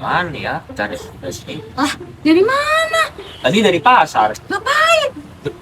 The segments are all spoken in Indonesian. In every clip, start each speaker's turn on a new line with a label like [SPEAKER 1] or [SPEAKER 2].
[SPEAKER 1] Mana ya cari obligasi?
[SPEAKER 2] Lah, dari mana?
[SPEAKER 1] Tadi dari pasar
[SPEAKER 2] Ngapain?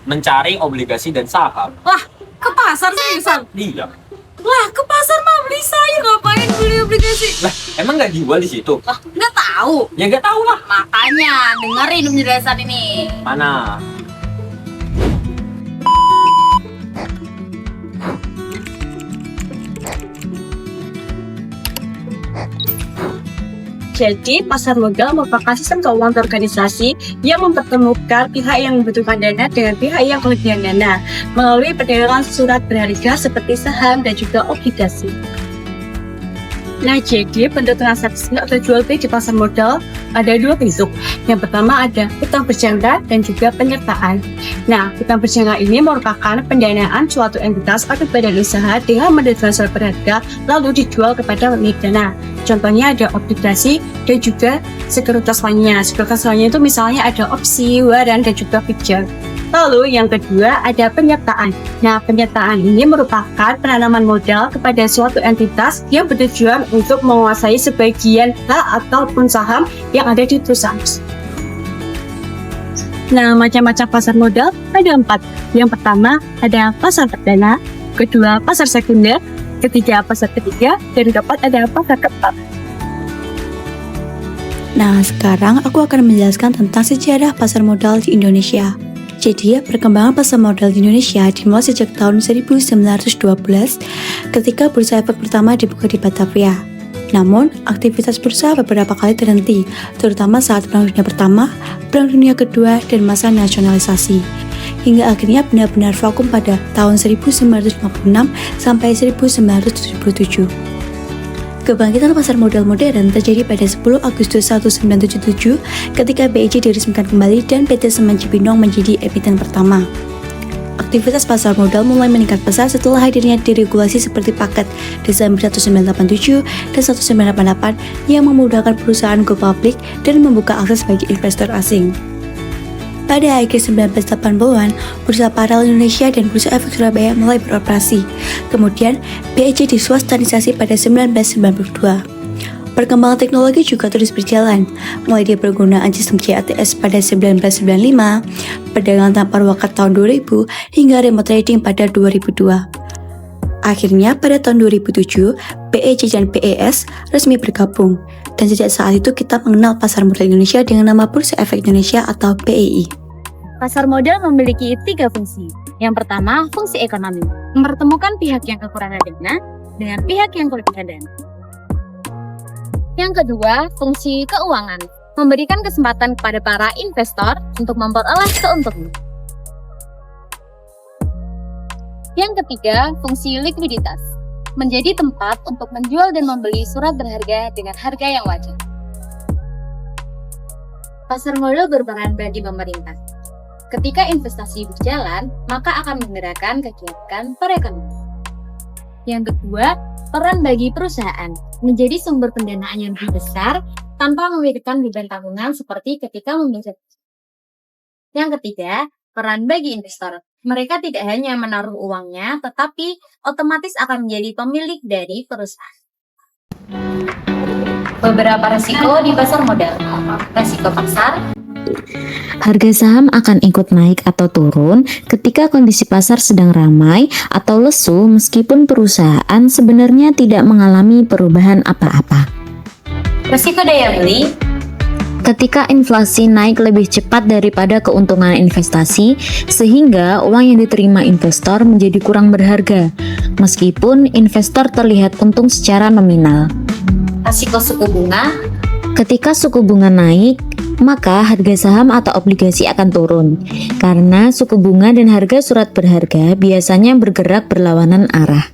[SPEAKER 1] mencari obligasi dan saham.
[SPEAKER 2] Lah, ke pasar seriusan?
[SPEAKER 1] Iya.
[SPEAKER 2] Lah, ke pasar mah beli sayur, ngapain beli obligasi?
[SPEAKER 1] Lah, emang nggak dijual di situ?
[SPEAKER 2] Lah, nggak tahu.
[SPEAKER 1] Ya nggak tahu lah.
[SPEAKER 2] Makanya, dengerin penjelasan ini.
[SPEAKER 1] Mana?
[SPEAKER 3] Jadi, pasar modal merupakan sistem keuangan organisasi yang mempertemukan pihak yang membutuhkan dana dengan pihak yang kelebihan dana melalui perdagangan surat berharga seperti saham dan juga obligasi. Nah, jadi bentuk transaksi atau jual beli di pasar modal ada dua bentuk. Yang pertama ada utang berjangka dan juga penyertaan. Nah, utang berjangka ini merupakan pendanaan suatu entitas atau badan usaha dengan menerima surat berharga lalu dijual kepada pemilik dana. Contohnya ada obligasi dan juga sekuritas lainnya. Sekuritas lainnya itu misalnya ada opsi, waran, dan juga future. Lalu yang kedua ada penyertaan. Nah, penyertaan ini merupakan penanaman modal kepada suatu entitas yang bertujuan untuk menguasai sebagian hak ataupun saham yang ada di perusahaan. Nah, macam-macam pasar modal ada 4. Yang pertama ada pasar perdana, kedua pasar sekunder, ketiga pasar ketiga, dan keempat ada pasar keempat.
[SPEAKER 4] Nah, sekarang aku akan menjelaskan tentang sejarah pasar modal di Indonesia. Jadi, perkembangan pasar modal di Indonesia dimulai sejak tahun 1912 ketika bursa efek pertama dibuka di Batavia. Namun, aktivitas bursa beberapa kali terhenti, terutama saat Perang Dunia Pertama, Perang Dunia Kedua, dan masa nasionalisasi. Hingga akhirnya benar-benar vakum pada tahun 1956 sampai 1977. Kebangkitan pasar modal modern terjadi pada 10 Agustus 1977 ketika BIJ diresmikan kembali dan PT Semen Cibinong menjadi emiten pertama. Aktivitas pasar modal mulai meningkat pesat setelah hadirnya deregulasi seperti paket Desember 1987 dan 1988 yang memudahkan perusahaan go public dan membuka akses bagi investor asing. Pada akhir 1980-an, Bursa Paralel Indonesia dan Bursa Efek Surabaya mulai beroperasi. Kemudian, BIJ diswastanisasi pada 1992. Perkembangan teknologi juga terus berjalan, mulai dari penggunaan sistem CATS pada 1995, perdagangan tanpa wakat tahun 2000, hingga remote trading pada 2002. Akhirnya, pada tahun 2007, BIJ dan BES resmi bergabung, dan sejak saat itu kita mengenal pasar modal Indonesia dengan nama Bursa Efek Indonesia atau BEI.
[SPEAKER 2] Pasar modal memiliki 3 fungsi. Yang pertama, fungsi ekonomi, mempertemukan pihak yang kekurangan dana dengan pihak yang kelebihan dana. Yang kedua, fungsi keuangan, memberikan kesempatan kepada para investor untuk memperoleh keuntungan. Yang ketiga, fungsi likuiditas, menjadi tempat untuk menjual dan membeli surat berharga dengan harga yang wajar. Pasar modal berperan bagi pemerintah. Ketika investasi berjalan, maka akan menggerakkan kegiatan perekonomian. Yang kedua, peran bagi perusahaan, menjadi sumber pendanaan yang lebih besar tanpa memikirkan beban tanggungan seperti ketika membeli. Yang ketiga, peran bagi investor. Mereka tidak hanya menaruh uangnya, tetapi otomatis akan menjadi pemilik dari perusahaan. Beberapa resiko di pasar modal. Resiko pasar.
[SPEAKER 5] Harga saham akan ikut naik atau turun ketika kondisi pasar sedang ramai atau lesu meskipun perusahaan sebenarnya tidak mengalami perubahan apa-apa.
[SPEAKER 2] Resiko daya beli.
[SPEAKER 5] Ketika inflasi naik lebih cepat daripada keuntungan investasi, sehingga uang yang diterima investor menjadi kurang berharga, meskipun investor terlihat untung secara nominal.
[SPEAKER 2] Resiko suku bunga.
[SPEAKER 5] Ketika suku bunga naik, maka harga saham atau obligasi akan turun, karena suku bunga dan harga surat berharga biasanya bergerak berlawanan arah.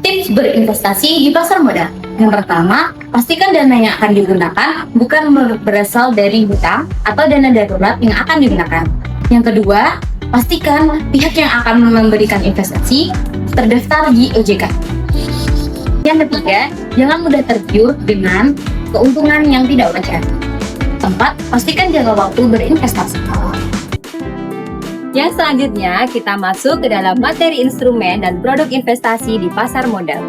[SPEAKER 2] Tips berinvestasi di pasar modal. Yang pertama, pastikan dana yang akan digunakan bukan berasal dari hutang atau dana darurat yang akan digunakan. Yang kedua, pastikan pihak yang akan memberikan investasi terdaftar di OJK. Yang ketiga, jangan mudah tergiur dengan keuntungan yang tidak wajar. Keempat, pastikan jangka waktu berinvestasi. Yang selanjutnya, kita masuk ke dalam materi instrumen dan produk investasi di pasar modal.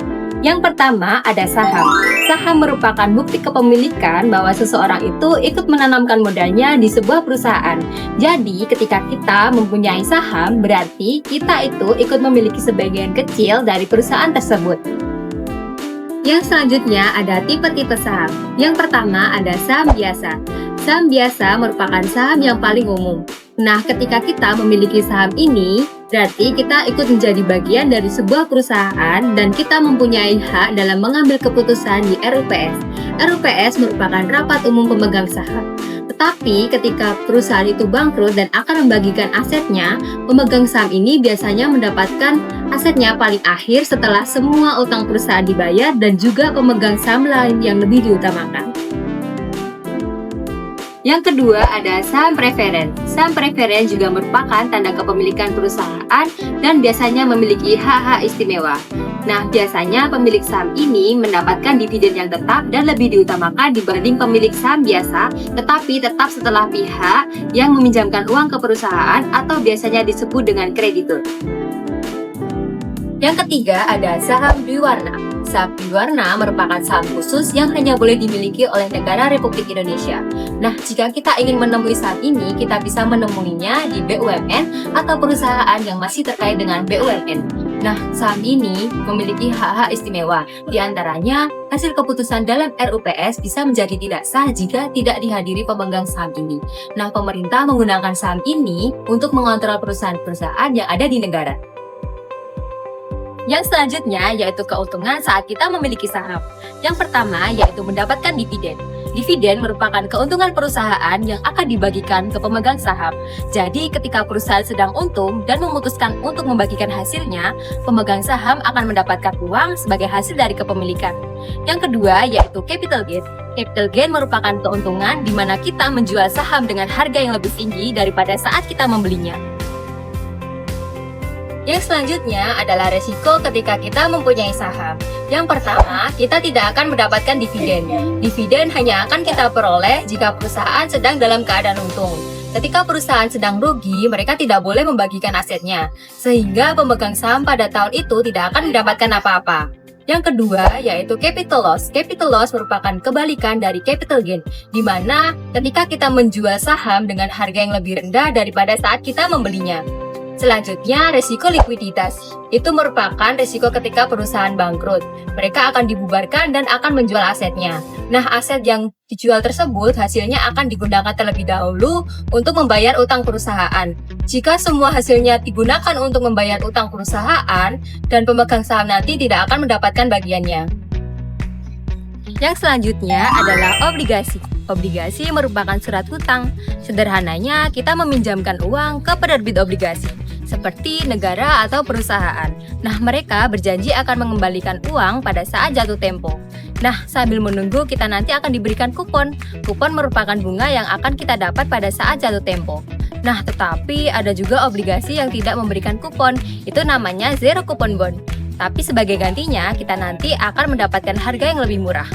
[SPEAKER 6] Yang pertama ada saham. Saham merupakan bukti kepemilikan bahwa seseorang itu ikut menanamkan modalnya di sebuah perusahaan. Jadi ketika kita mempunyai saham, berarti kita itu ikut memiliki sebagian kecil dari perusahaan tersebut. Yang selanjutnya ada tipe-tipe saham. Yang pertama ada saham biasa. Saham biasa merupakan saham yang paling umum. Nah, ketika kita memiliki saham ini, berarti kita ikut menjadi bagian dari sebuah perusahaan dan kita mempunyai hak dalam mengambil keputusan di RUPS. RUPS merupakan rapat umum pemegang saham. Tetapi ketika perusahaan itu bangkrut dan akan membagikan asetnya, pemegang saham ini biasanya mendapatkan asetnya paling akhir setelah semua utang perusahaan dibayar dan juga pemegang saham lain yang lebih diutamakan. Yang kedua ada saham preferen. Saham preferen juga merupakan tanda kepemilikan perusahaan dan biasanya memiliki hak-hak istimewa. Nah, biasanya pemilik saham ini mendapatkan dividen yang tetap dan lebih diutamakan dibanding pemilik saham biasa, tetapi tetap setelah pihak yang meminjamkan uang ke perusahaan atau biasanya disebut dengan kreditur. Yang ketiga ada saham dwiwarna. Saham dwiwarna merupakan saham khusus yang hanya boleh dimiliki oleh negara Republik Indonesia. Nah, jika kita ingin menemui saham ini, kita bisa menemuinya di BUMN atau perusahaan yang masih terkait dengan BUMN. Nah, saham ini memiliki hak-hak istimewa. Di antaranya, hasil keputusan dalam RUPS bisa menjadi tidak sah jika tidak dihadiri pemegang saham ini. Nah, pemerintah menggunakan saham ini untuk mengontrol perusahaan-perusahaan yang ada di negara. Yang selanjutnya yaitu keuntungan saat kita memiliki saham. Yang pertama yaitu mendapatkan dividen. Dividen merupakan keuntungan perusahaan yang akan dibagikan ke pemegang saham. Jadi ketika perusahaan sedang untung dan memutuskan untuk membagikan hasilnya, pemegang saham akan mendapatkan uang sebagai hasil dari kepemilikan. Yang kedua yaitu capital gain. Capital gain merupakan keuntungan di mana kita menjual saham dengan harga yang lebih tinggi daripada saat kita membelinya. Yang selanjutnya adalah resiko ketika kita mempunyai saham. Yang pertama, kita tidak akan mendapatkan dividen. Dividen hanya akan kita peroleh jika perusahaan sedang dalam keadaan untung. Ketika perusahaan sedang rugi, mereka tidak boleh membagikan asetnya, sehingga pemegang saham pada tahun itu tidak akan mendapatkan apa-apa. Yang kedua yaitu capital loss. Capital loss merupakan kebalikan dari capital gain, di mana ketika kita menjual saham dengan harga yang lebih rendah daripada saat kita membelinya. Selanjutnya, resiko likuiditas. Itu merupakan resiko ketika perusahaan bangkrut. Mereka akan dibubarkan dan akan menjual asetnya. Nah, aset yang dijual tersebut hasilnya akan digunakan terlebih dahulu untuk membayar utang perusahaan. Jika semua hasilnya digunakan untuk membayar utang perusahaan, dan pemegang saham nanti tidak akan mendapatkan bagiannya. Yang selanjutnya adalah obligasi. Obligasi merupakan surat hutang. Sederhananya, kita meminjamkan uang ke penerbit obligasi, seperti negara atau perusahaan. Nah, mereka berjanji akan mengembalikan uang pada saat jatuh tempo. Nah, sambil menunggu kita nanti akan diberikan kupon. Kupon merupakan bunga yang akan kita dapat pada saat jatuh tempo. Nah, tetapi ada juga obligasi yang tidak memberikan kupon. Itu namanya zero coupon bond. Tapi sebagai gantinya, kita nanti akan mendapatkan harga yang lebih murah.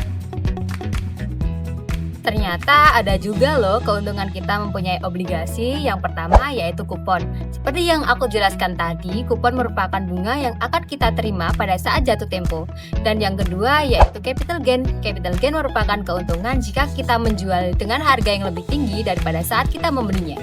[SPEAKER 6] Ternyata ada juga loh keuntungan kita mempunyai obligasi. Yang pertama yaitu kupon. Seperti yang aku jelaskan tadi, kupon merupakan bunga yang akan kita terima pada saat jatuh tempo. Dan yang kedua yaitu capital gain. Capital gain merupakan keuntungan jika kita menjual dengan harga yang lebih tinggi daripada saat kita membelinya.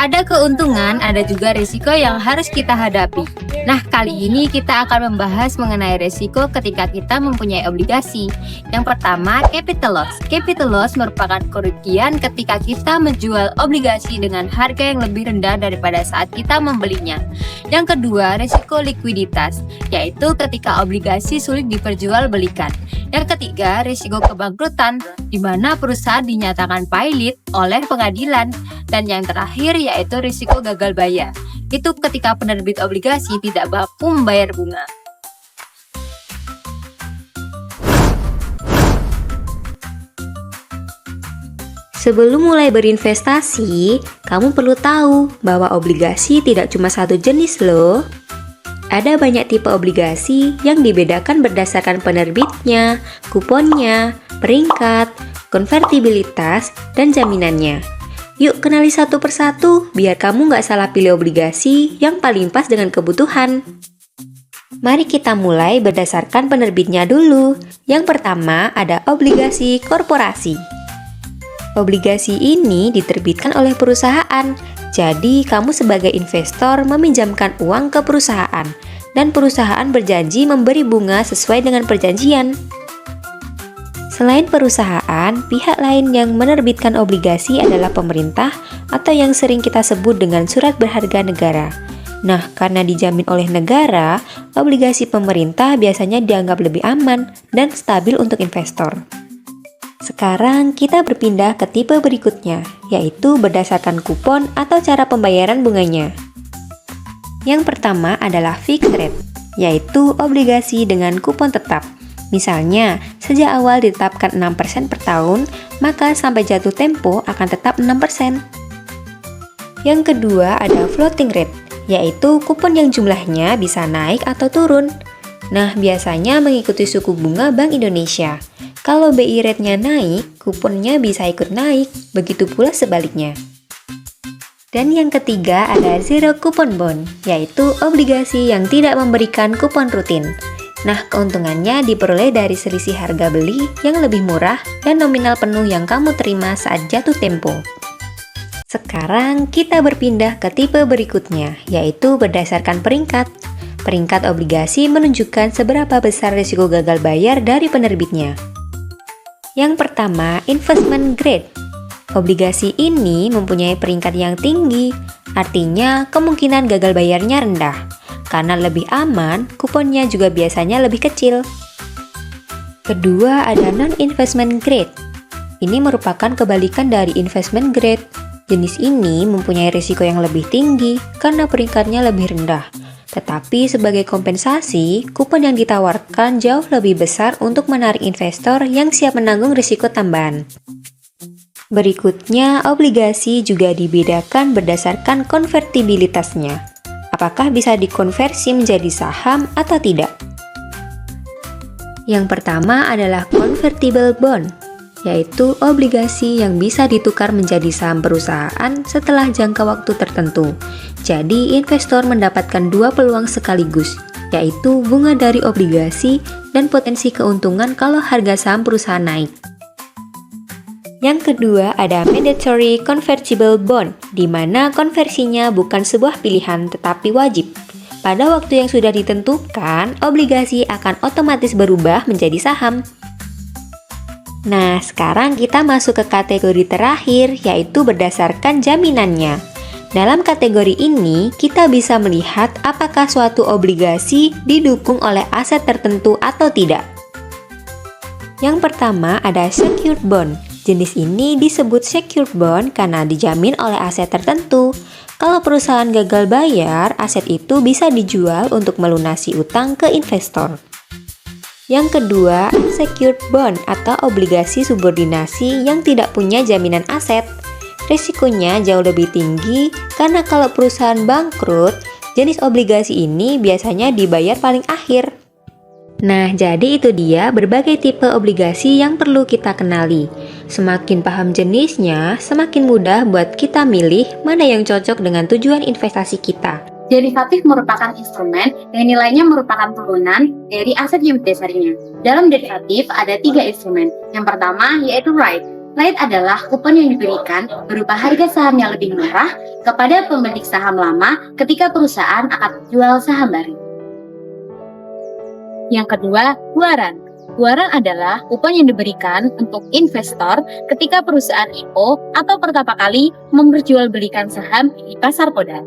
[SPEAKER 6] Ada keuntungan, ada juga risiko yang harus kita hadapi. Nah, kali ini kita akan membahas mengenai risiko ketika kita mempunyai obligasi. Yang pertama, capital loss. Capital loss merupakan kerugian ketika kita menjual obligasi dengan harga yang lebih rendah daripada saat kita membelinya. Yang kedua, risiko likuiditas, yaitu ketika obligasi sulit diperjualbelikan. Yang ketiga, risiko kebangkrutan, di mana perusahaan dinyatakan pailit oleh pengadilan. Dan yang terakhir yaitu risiko gagal bayar. Itu ketika penerbit obligasi tidak mampu membayar bunga.
[SPEAKER 7] Sebelum mulai berinvestasi, kamu perlu tahu bahwa obligasi tidak cuma satu jenis loh. Ada banyak tipe obligasi yang dibedakan berdasarkan penerbitnya, kuponnya, peringkat, konvertibilitas, dan jaminannya. Yuk kenali satu persatu biar kamu nggak salah pilih obligasi yang paling pas dengan kebutuhan. Mari kita mulai berdasarkan penerbitnya dulu. Yang pertama ada obligasi korporasi. Obligasi ini diterbitkan oleh perusahaan. Jadi, kamu sebagai investor meminjamkan uang ke perusahaan dan perusahaan berjanji memberi bunga sesuai dengan perjanjian. Selain perusahaan, pihak lain yang menerbitkan obligasi adalah pemerintah atau yang sering kita sebut dengan surat berharga negara. Nah, karena dijamin oleh negara, obligasi pemerintah biasanya dianggap lebih aman dan stabil untuk investor. Sekarang kita berpindah ke tipe berikutnya, yaitu berdasarkan kupon atau cara pembayaran bunganya. Yang pertama adalah fixed rate, yaitu obligasi dengan kupon tetap. Misalnya, sejak awal ditetapkan 6% per tahun, maka sampai jatuh tempo akan tetap 6%. Yang kedua ada floating rate, yaitu kupon yang jumlahnya bisa naik atau turun. Nah, biasanya mengikuti suku bunga Bank Indonesia. Kalau BI rate-nya naik, kuponnya bisa ikut naik, begitu pula sebaliknya. Dan yang ketiga ada zero coupon bond, yaitu obligasi yang tidak memberikan kupon rutin. Nah, keuntungannya diperoleh dari selisih harga beli yang lebih murah dan nominal penuh yang kamu terima saat jatuh tempo. Sekarang kita berpindah ke tipe berikutnya, yaitu berdasarkan peringkat. Peringkat obligasi menunjukkan seberapa besar risiko gagal bayar dari penerbitnya. Yang pertama, investment grade. Obligasi ini mempunyai peringkat yang tinggi, artinya kemungkinan gagal bayarnya rendah. Karena lebih aman, kuponnya juga biasanya lebih kecil. Kedua, ada non-investment grade. Ini merupakan kebalikan dari investment grade. Jenis ini mempunyai risiko yang lebih tinggi karena peringkatnya lebih rendah. Tetapi sebagai kompensasi, kupon yang ditawarkan jauh lebih besar untuk menarik investor yang siap menanggung risiko tambahan. Berikutnya, obligasi juga dibedakan berdasarkan konvertibilitasnya. Apakah bisa dikonversi menjadi saham atau tidak? Yang pertama adalah convertible bond, yaitu obligasi yang bisa ditukar menjadi saham perusahaan setelah jangka waktu tertentu. Jadi, investor mendapatkan dua peluang sekaligus, yaitu bunga dari obligasi dan potensi keuntungan kalau harga saham perusahaan naik. Yang kedua ada mandatory convertible bond, di mana konversinya bukan sebuah pilihan tetapi wajib. Pada waktu yang sudah ditentukan, obligasi akan otomatis berubah menjadi saham. Nah, sekarang kita masuk ke kategori terakhir, yaitu berdasarkan jaminannya. Dalam kategori ini, kita bisa melihat apakah suatu obligasi didukung oleh aset tertentu atau tidak. Yang pertama ada secured bond. Jenis ini disebut secured bond karena dijamin oleh aset tertentu. Kalau perusahaan gagal bayar, aset itu bisa dijual untuk melunasi utang ke investor. Yang kedua, unsecured bond atau obligasi subordinasi yang tidak punya jaminan aset. Risikonya jauh lebih tinggi karena kalau perusahaan bangkrut, jenis obligasi ini biasanya dibayar paling akhir. Nah, jadi itu dia berbagai tipe obligasi yang perlu kita kenali. Semakin paham jenisnya, semakin mudah buat kita milih mana yang cocok dengan tujuan investasi kita.
[SPEAKER 2] Derivatif merupakan instrumen yang nilainya merupakan turunan dari aset yang dasarnya. Dalam derivatif ada 3 instrumen. Yang pertama yaitu right. Right adalah kupon yang diberikan berupa harga saham yang lebih murah kepada pemilik saham lama ketika perusahaan akan jual saham baru. Yang kedua, waran. Waran adalah kupon yang diberikan untuk investor ketika perusahaan IPO atau pertama kali memperjualbelikan saham di pasar modal.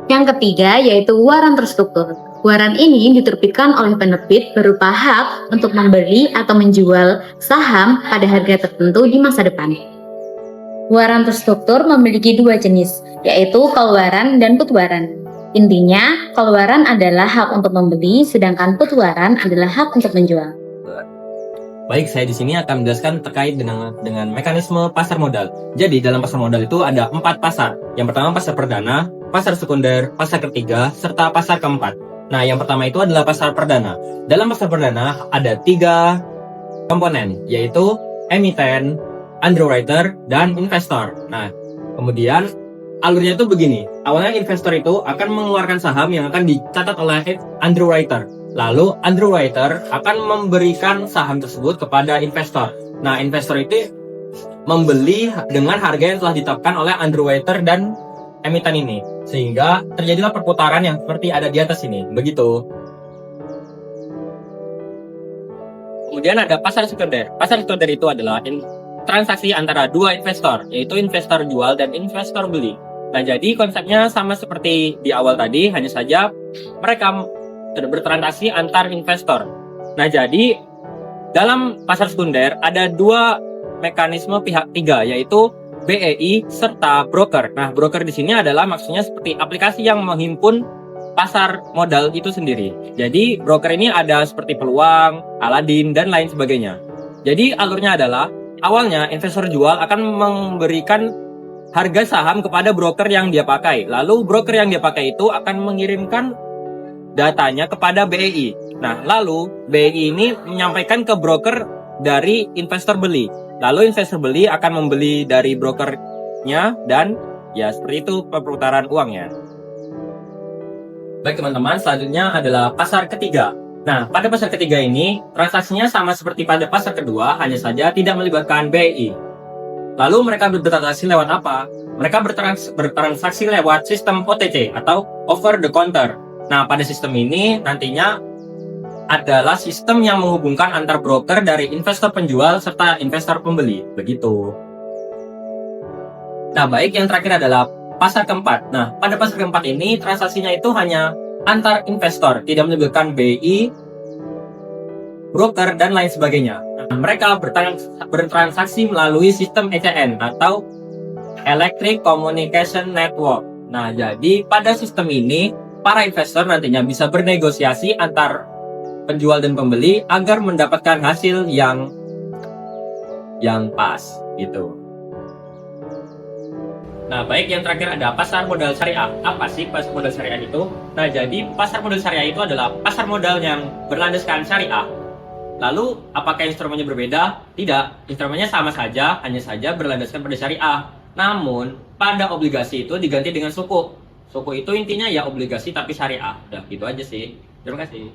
[SPEAKER 2] Yang ketiga yaitu waran terstruktur. Waran ini diterbitkan oleh penerbit berupa hak untuk membeli atau menjual saham pada harga tertentu di masa depan. Waran terstruktur memiliki 2 jenis, yaitu call waran dan put waran. Intinya, call waran adalah hak untuk membeli, sedangkan put waran adalah hak untuk menjual.
[SPEAKER 1] Baik, saya di sini akan menjelaskan terkait dengan mekanisme pasar modal. Jadi, dalam pasar modal itu ada 4 pasar. Yang pertama pasar perdana, pasar sekunder, pasar ketiga, serta pasar keempat. Nah, yang pertama itu adalah pasar perdana. Dalam pasar perdana ada 3 komponen, yaitu emiten, underwriter, dan investor. Nah, kemudian alurnya itu begini. Awalnya investor itu akan mengeluarkan saham yang akan dicatat oleh underwriter. Lalu underwriter akan memberikan saham tersebut kepada investor. Nah, investor itu membeli dengan harga yang telah ditetapkan oleh underwriter dan emiten ini. Sehingga terjadilah perputaran yang seperti ada di atas ini. Begitu. Kemudian ada pasar sekunder. Pasar sekunder itu adalah transaksi antara dua investor, yaitu investor jual dan investor beli. Nah, jadi konsepnya sama seperti di awal tadi, hanya saja mereka bertransaksi antar investor. Nah, jadi dalam pasar sekunder ada dua mekanisme pihak tiga, yaitu BEI serta broker. Nah, broker di sini adalah maksudnya seperti aplikasi yang menghimpun pasar modal itu sendiri. Jadi broker ini ada seperti Peluang, Aladin, dan lain sebagainya. Jadi alurnya adalah awalnya investor jual akan memberikan harga saham kepada broker yang dia pakai. Lalu broker yang dia pakai itu akan mengirimkan datanya kepada BEI. Nah, lalu BEI ini menyampaikan ke broker dari investor beli. Lalu investor beli akan membeli dari brokernya dan ya seperti itu perputaran uangnya. Baik teman-teman, selanjutnya adalah pasar ketiga. Nah, pada pasar ketiga ini, transaksinya sama seperti pada pasar kedua, hanya saja tidak melibatkan BEI. Lalu mereka bertransaksi lewat apa? Mereka bertransaksi lewat sistem OTC atau over the counter. Nah, pada sistem ini nantinya adalah sistem yang menghubungkan antar broker dari investor penjual serta investor pembeli. Begitu. Nah, baik, yang terakhir adalah pasar keempat. Nah, pada pasar keempat ini transaksinya itu hanya antar investor, tidak melibatkan BI, broker, dan lain sebagainya. Nah, mereka bertransaksi melalui sistem ECN atau Electric Communication Network. Nah, jadi pada sistem ini, para investor nantinya bisa bernegosiasi antar penjual dan pembeli agar mendapatkan hasil yang pas, gitu. Nah, baik, yang terakhir ada pasar modal syariah. Apa sih pasar modal syariah itu? Nah, jadi pasar modal syariah itu adalah pasar modal yang berlandaskan syariah. Lalu, apakah instrumennya berbeda? Tidak, instrumennya sama saja, hanya saja berlandaskan pada syariah. Namun, pada obligasi itu diganti dengan suku. Suku itu intinya ya obligasi tapi syariah. Udah, gitu aja sih. Terima kasih.